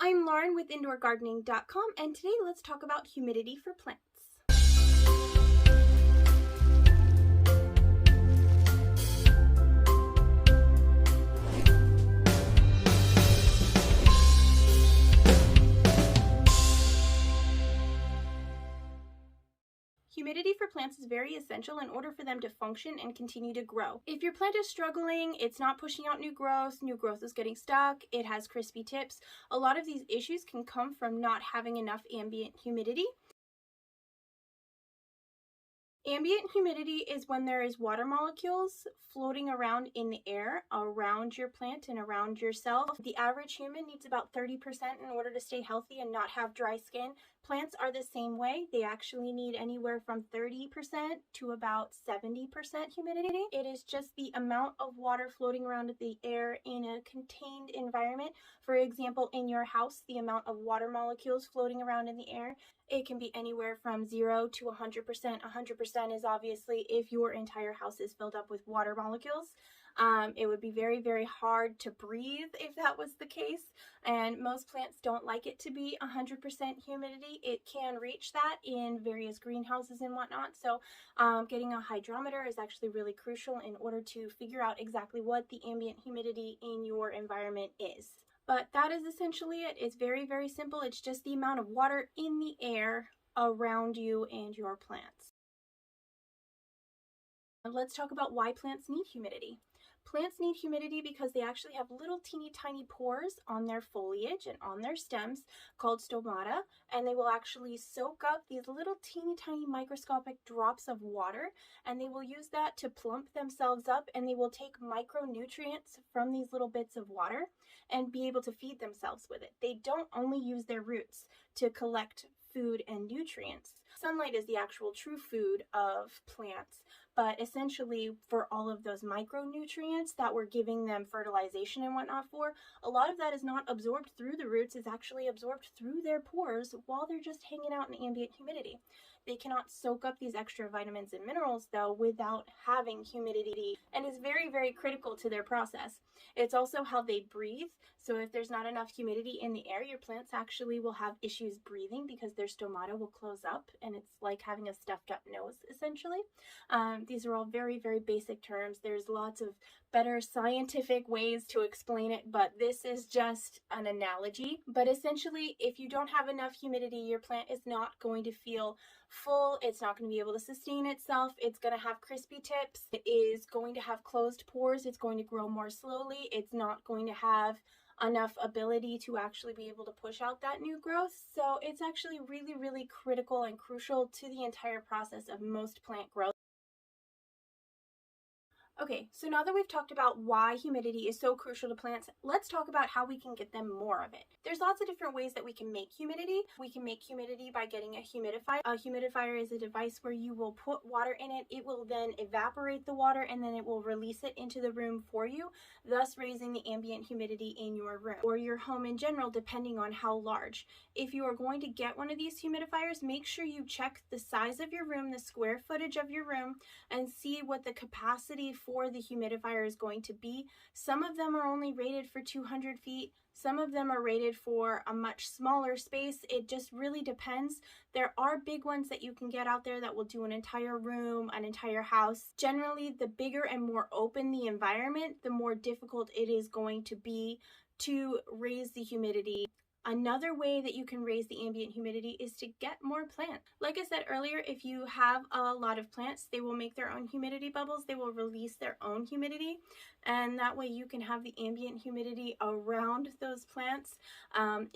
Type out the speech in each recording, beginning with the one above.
I'm Lauren with indoorgardening.com, and today let's talk about humidity for plants. Humidity for plants is very essential in order for them to function and continue to grow. If your plant is struggling, it's not pushing out new growth is getting stuck, it has crispy tips, a lot of these issues can come from not having enough ambient humidity. Ambient humidity is when there is water molecules floating around in the air around your plant and around yourself. The average human needs about 30% in order to stay healthy and not have dry skin. Plants are the same way. They actually need anywhere from 30% to about 70% humidity. It is just the amount of water floating around in the air in a contained environment. For example, in your house, the amount of water molecules floating around in the air, it can be anywhere from 0 to 100%. 100% is obviously if your entire house is filled up with water molecules. It would be very, very hard to breathe if that was the case, and most plants don't like it to be 100% humidity. It can reach that in various greenhouses and whatnot, so getting a hydrometer is actually really crucial in order to figure out exactly what the ambient humidity in your environment is. But that is essentially it. It's very, very simple. It's just the amount of water in the air around you and your plants. Let's talk about why plants need humidity. Plants need humidity because they actually have little teeny tiny pores on their foliage and on their stems called stomata, and they will actually soak up these little teeny tiny microscopic drops of water, and they will use that to plump themselves up, and they will take micronutrients from these little bits of water and be able to feed themselves with it. They don't only use their roots to collect food and nutrients. Sunlight is the actual true food of plants, but essentially for all of those micronutrients that we're giving them fertilization and whatnot for, a lot of that is not absorbed through the roots, it's actually absorbed through their pores while they're just hanging out in ambient humidity. They cannot soak up these extra vitamins and minerals though without having humidity, and is very, very critical to their process. It's also how they breathe. So if there's not enough humidity in the air, your plants actually will have issues breathing because their stomata will close up, and it's like having a stuffed up nose essentially. These are all very, very basic terms. There's lots of better scientific ways to explain it, but this is just an analogy. But essentially, if you don't have enough humidity, your plant is not going to feel full. It's not going to be able to sustain itself. It's going to have crispy tips. It is going to have closed pores. It's going to grow more slowly. It's not going to have enough ability to actually be able to push out that new growth. So it's actually really, really critical and crucial to the entire process of most plant growth. Okay, so now that we've talked about why humidity is so crucial to plants, let's talk about how we can get them more of it. There's lots of different ways that we can make humidity. We can make humidity by getting a humidifier. A humidifier is a device where you will put water in it. It will then evaporate the water, and then it will release it into the room for you, thus raising the ambient humidity in your room or your home in general, depending on how large. If you are going to get one of these humidifiers, make sure you check the size of your room, the square footage of your room, and see what the capacity for the humidifier is going to be. Some of them are only rated for 200 feet. Some of them are rated for a much smaller space. It just really depends. There are big ones that you can get out there that will do an entire room, an entire house. Generally, the bigger and more open the environment, the more difficult it is going to be to raise the humidity. Another way that you can raise the ambient humidity is to get more plants. Like I said earlier, if you have a lot of plants, they will make their own humidity bubbles. They will release their own humidity, and that way you can have the ambient humidity around those plants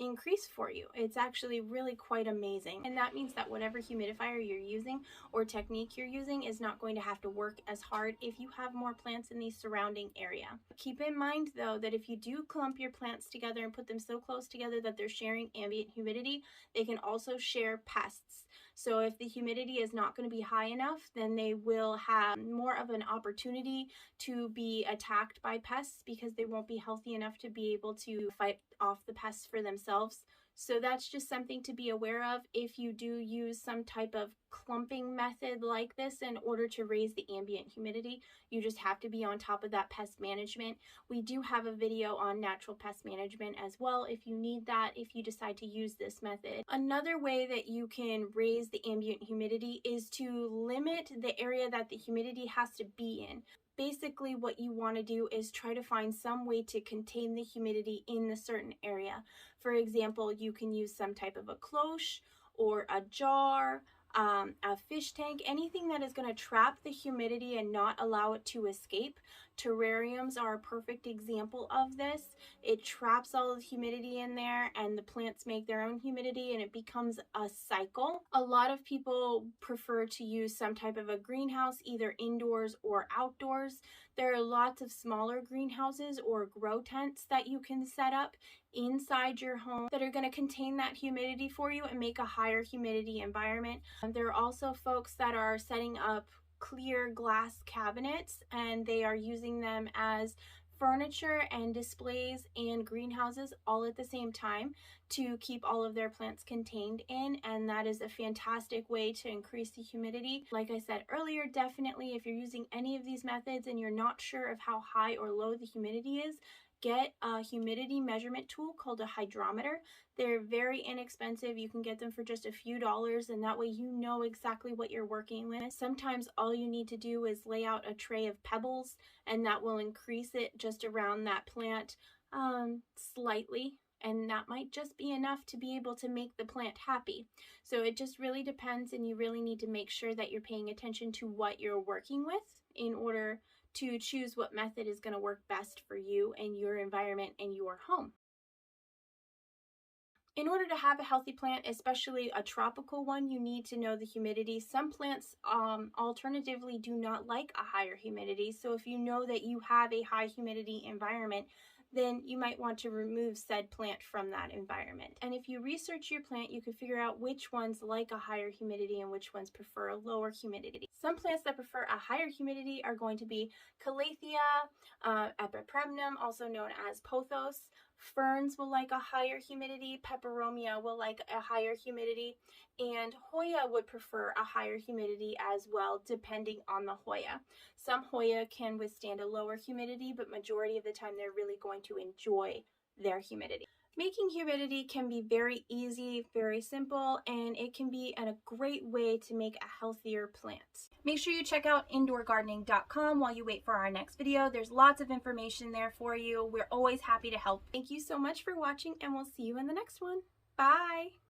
increase for you. It's actually really quite amazing, and that means that whatever humidifier you're using or technique you're using is not going to have to work as hard if you have more plants in the surrounding area. Keep in mind though that if you do clump your plants together and put them so close together that they're sharing ambient humidity, they can also share pests. So if the humidity is not going to be high enough, then they will have more of an opportunity to be attacked by pests because they won't be healthy enough to be able to fight off the pests for themselves. So that's just something to be aware of if you do use some type of clumping method like this in order to raise the ambient humidity. You just have to be on top of that pest management. We do have a video on natural pest management as well if you need that, if you decide to use this method. Another way that you can raise the ambient humidity is to limit the area that the humidity has to be in. Basically, what you want to do is try to find some way to contain the humidity in a certain area. For example, you can use some type of a cloche or a jar, a fish tank, anything that is going to trap the humidity and not allow it to escape. Terrariums are a perfect example of this. It traps all the humidity in there and the plants make their own humidity and it becomes a cycle. A lot of people prefer to use some type of a greenhouse, either indoors or outdoors. There are lots of smaller greenhouses or grow tents that you can set up inside your home that are going to contain that humidity for you and make a higher humidity environment. There are also folks that are setting up clear glass cabinets and they are using them as furniture and displays and greenhouses all at the same time to keep all of their plants contained in, and that is a fantastic way to increase the humidity. Like I said earlier, definitely if you're using any of these methods and you're not sure of how high or low the humidity is, get a humidity measurement tool called a hydrometer. They're very inexpensive. You can get them for just a few dollars and that way you know exactly what you're working with. Sometimes all you need to do is lay out a tray of pebbles and that will increase it just around that plant slightly, and that might just be enough to be able to make the plant happy. So it just really depends, and you really need to make sure that you're paying attention to what you're working with in order to choose what method is going to work best for you and your environment and your home. In order to have a healthy plant, especially a tropical one, you need to know the humidity. Some plants alternatively do not like a higher humidity. So if you know that you have a high humidity environment, then you might want to remove said plant from that environment. And if you research your plant, you can figure out which ones like a higher humidity and which ones prefer a lower humidity. Some plants that prefer a higher humidity are going to be Calathea, Epipremnum, also known as pothos. Ferns will like a higher humidity, Peperomia will like a higher humidity, and Hoya would prefer a higher humidity as well, depending on the Hoya. Some Hoya can withstand a lower humidity, but majority of the time they're really going to enjoy their humidity. Making humidity can be very easy, very simple, and it can be a great way to make a healthier plant. Make sure you check out indoorgardening.com while you wait for our next video. There's lots of information there for you. We're always happy to help. Thank you so much for watching, and we'll see you in the next one. Bye!